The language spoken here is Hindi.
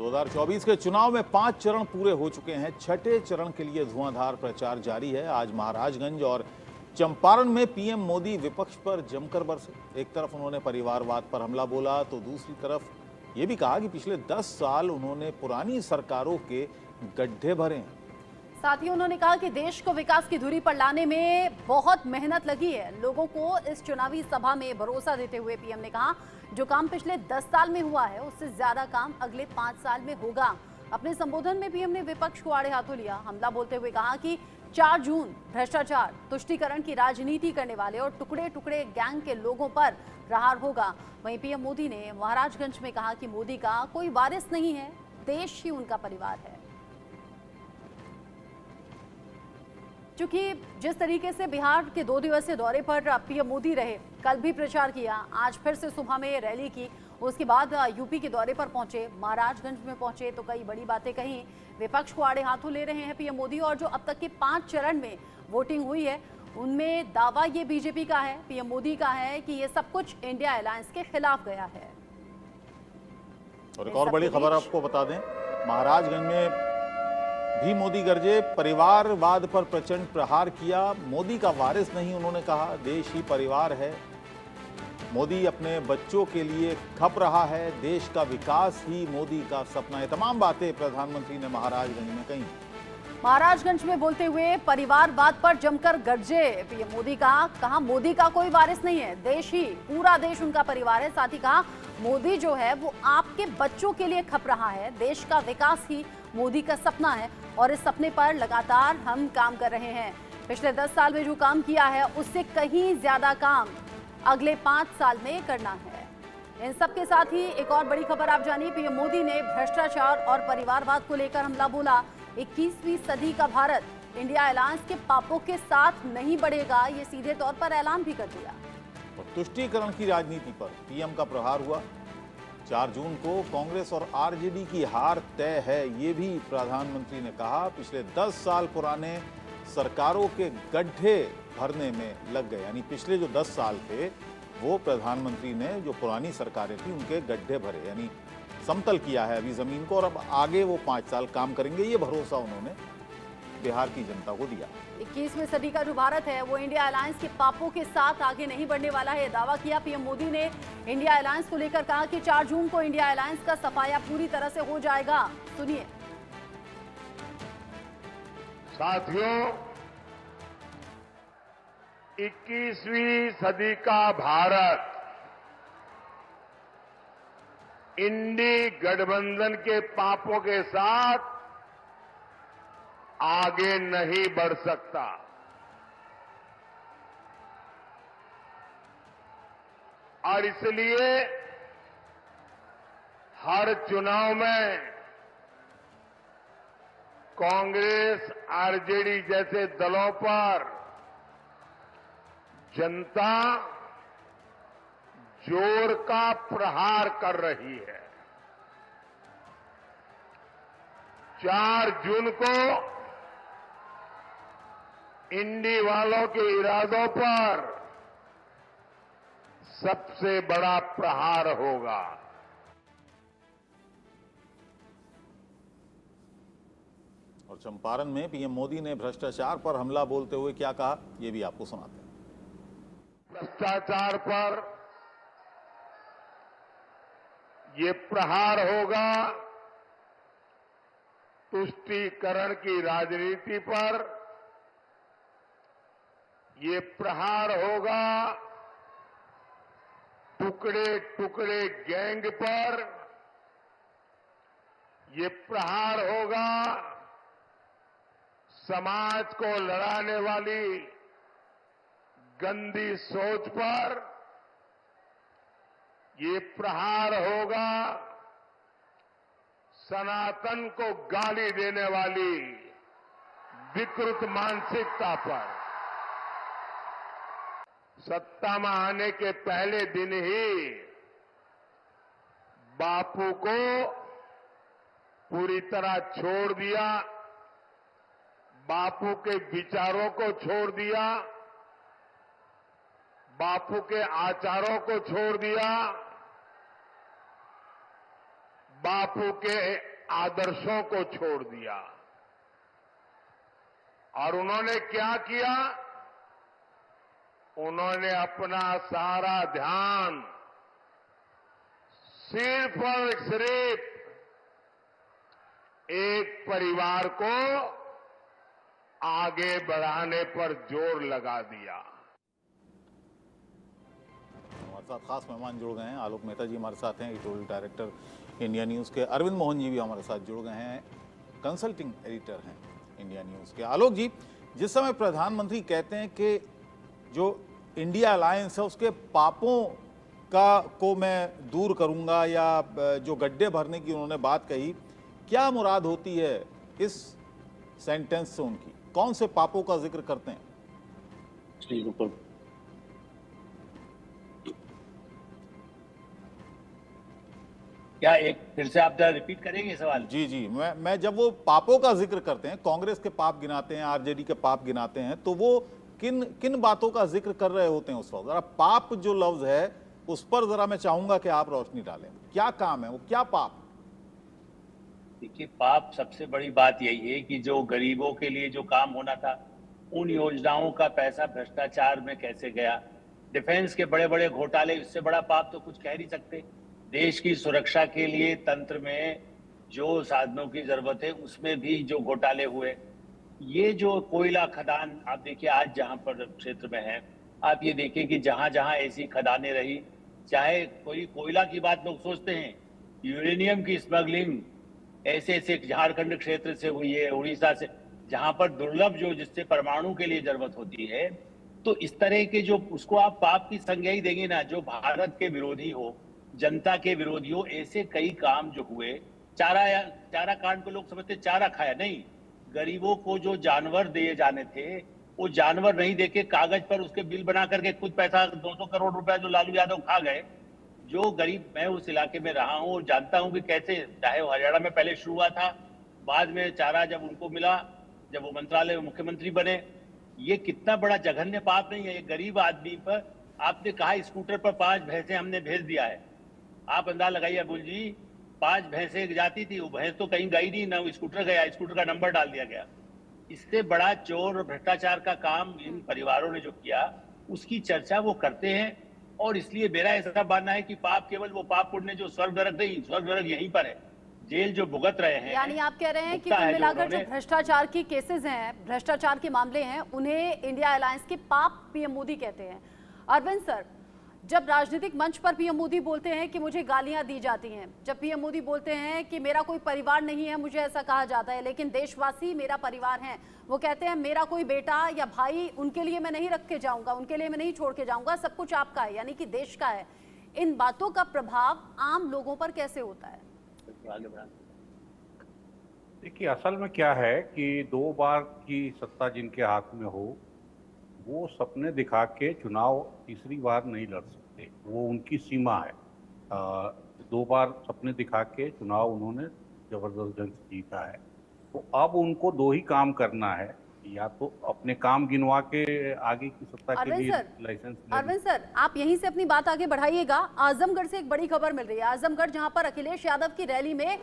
2024 के चुनाव में 5 चरण पूरे हो चुके हैं। छठे चरण के लिए धुआंधार प्रचार जारी है। आज महाराजगंज और चंपारण में पीएम मोदी विपक्ष पर जमकर बरसे। एक तरफ उन्होंने परिवारवाद पर हमला बोला तो दूसरी तरफ ये भी कहा कि पिछले 10 साल उन्होंने पुरानी सरकारों के गड्ढे भरे हैं। साथ ही उन्होंने कहा कि देश को विकास की धुरी पर लाने में बहुत मेहनत लगी है। लोगों को इस चुनावी सभा में भरोसा देते हुए पीएम ने कहा, जो काम पिछले 10 साल में हुआ है उससे ज्यादा काम अगले 5 साल में होगा। अपने संबोधन में पीएम ने विपक्ष को आड़े हाथों लिया। हमला बोलते हुए कहा कि 4 जून भ्रष्टाचार, तुष्टीकरण की राजनीति करने वाले और टुकड़े टुकड़े गैंग के लोगों पर प्रहार होगा। वहीं पीएम मोदी ने महाराजगंज में कहा कि मोदी का कोई वारिस नहीं है, देश ही उनका परिवार है। चूंकि जिस तरीके से बिहार के 2 दिवसीय दौरे पर पीएम मोदी रहे, कल भी प्रचार किया, आज फिर से सुबह में रैली की, उसके बाद यूपी के दौरे पर पहुंचे, महाराजगंज में पहुंचे तो कई बड़ी बातें कही। विपक्ष को आड़े हाथों ले रहे हैं पीएम मोदी। और जो अब तक के 5 चरण में वोटिंग हुई है उनमें दावा ये बीजेपी का है, पीएम मोदी का है कि ये सब कुछ इंडिया अलायंस के खिलाफ गया है। और एक और बड़ी खबर आपको बता दें, महाराजगंज में भी मोदी गरजे, परिवारवाद पर प्रचंड प्रहार किया। मोदी का वारिस नहीं, उन्होंने कहा देश ही परिवार है। मोदी अपने बच्चों के लिए खप रहा है, देश का विकास ही मोदी का सपना है। तमाम बातें प्रधानमंत्री ने महाराजगंज में कही। महाराजगंज में बोलते हुए परिवारवाद पर जमकर गरजे पीएम मोदी का, कहा मोदी का कोई वारिस नहीं है, देश ही, पूरा देश उनका परिवार है। साथ ही कहा मोदी जो है वो आपके बच्चों के लिए खप रहा है, देश का विकास ही मोदी का सपना है और इस सपने पर लगातार हम काम कर रहे हैं। पिछले 10 साल में जो काम किया है उससे कहीं ज्यादा काम अगले 5 साल में करना है। इन सब के साथ ही एक और बड़ी खबर आप जानिए, पीएम मोदी ने भ्रष्टाचार और परिवारवाद को लेकर हमला बोला। 21वीं सदी का भारत इंडिया अलायंस के पापों के साथ नहीं बढ़ेगा, ये सीधे तौर पर ऐलान भी कर दिया। और तुष्टीकरण की राजनीति पर पीएम का प्रहार हुआ। 4 जून को कांग्रेस और आरजेडी की हार तय है, ये भी प्रधानमंत्री ने कहा। पिछले 10 साल पुराने सरकारों के गड्ढे भरने में लग गए, यानी पिछले जो 10 साल थे वो प्रधानमंत्री ने जो पुरानी सरकारें थी उनके गड्ढे भरे, यानी समतल किया है अभी जमीन को, और अब आगे वो 5 साल काम करेंगे, ये भरोसा उन्होंने बिहार की जनता को दिया। 21वीं सदी का जो भारत है वो इंडिया अलायंस के पापों के साथ आगे नहीं बढ़ने वाला है, दावा किया पीएम मोदी ने। इंडिया अलायंस को लेकर कहा कि 4 जून को इंडिया अलायंस का सफाया पूरी तरह से हो जाएगा। सुनिए। साथियों, 21वीं सदी का भारत इंडी गठबंधन के पापों के साथ आगे नहीं बढ़ सकता। और इसलिए हर चुनाव में कांग्रेस, आरजेडी जैसे दलों पर जनता जोर का प्रहार कर रही है। 4 जून को इंडी वालों के इरादों पर सबसे बड़ा प्रहार होगा। और चंपारण में पीएम मोदी ने भ्रष्टाचार पर हमला बोलते हुए क्या कहा, ये भी आपको सुनाते हैं। भ्रष्टाचार पर ये प्रहार होगा, तुष्टीकरण की राजनीति पर ये प्रहार होगा, टुकड़े टुकड़े गैंग पर ये प्रहार होगा, समाज को लड़ाने वाली गंदी सोच पर ये प्रहार होगा, सनातन को गाली देने वाली विकृत मानसिकता पर। सत्ता में आने के पहले दिन ही बापू को पूरी तरह छोड़ दिया, बापू के विचारों को छोड़ दिया, बापू के आचारों को छोड़ दिया, बापू के आदर्शों को छोड़ दिया और उन्होंने क्या किया? उन्होंने अपना सारा ध्यान सिर्फ और सिर्फ एक परिवार को आगे बढ़ाने पर जोर लगा दिया। हमारे साथ खास मेहमान जुड़ गए हैं। आलोक मेहता जी हमारे साथ हैं, एडिटोरियल डायरेक्टर इंडिया न्यूज़ के। अरविंद मोहन जी भी हमारे साथ जुड़ गए हैं, कंसल्टिंग एडिटर हैं इंडिया न्यूज़ के। आलोक जी, जिस समय प्रधानमंत्री कहते हैं कि जो इंडिया अलायंस है उसके पापों को मैं दूर करूंगा, या जो गड्ढे भरने की उन्होंने बात कही, क्या मुराद होती है इस सेंटेंस से उनकी? कौन से पापों का जिक्र करते हैं? जी बिल्कुल। क्या एक फिर से आप रिपीट करेंगे सवाल? जी, मैं जब वो पापों का जिक्र करते हैं, कांग्रेस के पाप गिनाते हैं, आरजेडी के पाप गिनाते हैं, तो वो किन बातों का जिक्र कर रहे होते हैं उस वक्त? जरा पाप जो लफ्ज है उस पर जरा मैं चाहूंगा कि आप रोशनी डालें। क्या काम है वो, क्या पाप? देखिए, पाप सबसे बड़ी बात यही है कि जो गरीबों के लिए जो काम होना था, उन योजनाओं का पैसा भ्रष्टाचार में कैसे गया। डिफेंस के बड़े बड़े घोटाले, इससे बड़ा पाप तो कुछ कह नहीं सकते। देश की सुरक्षा के लिए तंत्र में जो साधनों की जरूरत है उसमें भी जो घोटाले हुए। ये जो कोयला खदान आप देखिए आज जहां पर क्षेत्र में है, आप ये देखिए कि जहां जहां ऐसी खदानें रही, चाहे कोई कोयला की बात लोग सोचते हैं, यूरेनियम की स्मगलिंग ऐसे ऐसे झारखंड क्षेत्र से हुई है, उड़ीसा से, जहां पर दुर्लभ जो जिससे परमाणु के लिए जरूरत होती है। तो इस तरह के जो उसको आप पाप की संज्ञा ही देंगे ना, जो भारत के विरोधी हो, जनता के विरोधी हो। ऐसे कई काम जो हुए, चारा कांड को लोग समझते चारा खाया, नहीं, गरीबों को जो जानवर दिए जाने थे वो जानवर नहीं देके कागज पर उसके बिल बना करके खुद पैसा 200 करोड़ रुपया जो लालू यादव खा गए। जो गरीब, मैं उस इलाके में रहा हूं और जानता हूं कि कैसे, चाहे वो हरियाणा में पहले शुरू हुआ था, बाद में चारा जब उनको मिला, जब वो मंत्रालय में मुख्यमंत्री बने, ये कितना बड़ा जघन्य पाप नहीं है? एक गरीब आदमी पर आपने कहा स्कूटर पर 5 भैंसें हमने भेज दिया है। आप अंदाजा लगाइए अबुल जी, 5 भैंसें जाती थी, वो भैंस तो कहीं गई नहीं, ना वो स्कूटर गया, स्कूटर का नंबर डाल दिया गया। इससे बड़ा चोर और भ्रष्टाचार का काम इन परिवारों ने जो किया उसकी चर्चा वो करते हैं। और इसलिए मेरा ऐसा मानना है कि पाप केवल वो पाप पुण्य जो स्वर्ग नरक नहीं, स्वर्ग नरक यहीं पर है, जेल जो भुगत रहे हैं। यानी आप कह रहे हैं कि कुल मिलाकर जो भ्रष्टाचार की केसेस हैं, भ्रष्टाचार के मामले हैं, उन्हें इंडिया अलायंस के पाप पीएम मोदी कहते हैं। अरविंद सर, जब राजनीतिक मंच पर पीएम मोदी बोलते हैं कि मुझे गालियां दी जाती हैं, जब पीएम मोदी बोलते हैं कि मेरा कोई परिवार नहीं है, मुझे ऐसा कहा जाता है, लेकिन देशवासी मेरा परिवार है, वो कहते हैं मेरा कोई बेटा या भाई, उनके लिए मैं नहीं रख के जाऊंगा, उनके लिए मैं नहीं छोड़ के जाऊंगा, सब कुछ आपका है, यानी कि देश का है। इन बातों का प्रभाव आम लोगों पर कैसे होता है? देखिए, असल में क्या है कि 2 बार की सत्ता जिनके हाथ में हो, वो सपने दिखा के चुनाव तीसरी बार नहीं लड़ सकते, वो उनकी सीमा है। 2 बार सपने दिखा के चुनाव उन्होंने जबरदस्त जंग से जीता है, तो अब उनको 2 ही काम करना है, या तो अपने काम गिनवा के आगे की सत्ता के लिए लाइसेंस। अरविंद सर, आप यहीं से अपनी बात आगे बढ़ाइएगा। आजमगढ़ से एक बड़ी खबर मिल रही है। आजमगढ़, जहां पर अखिलेश यादव की रैली में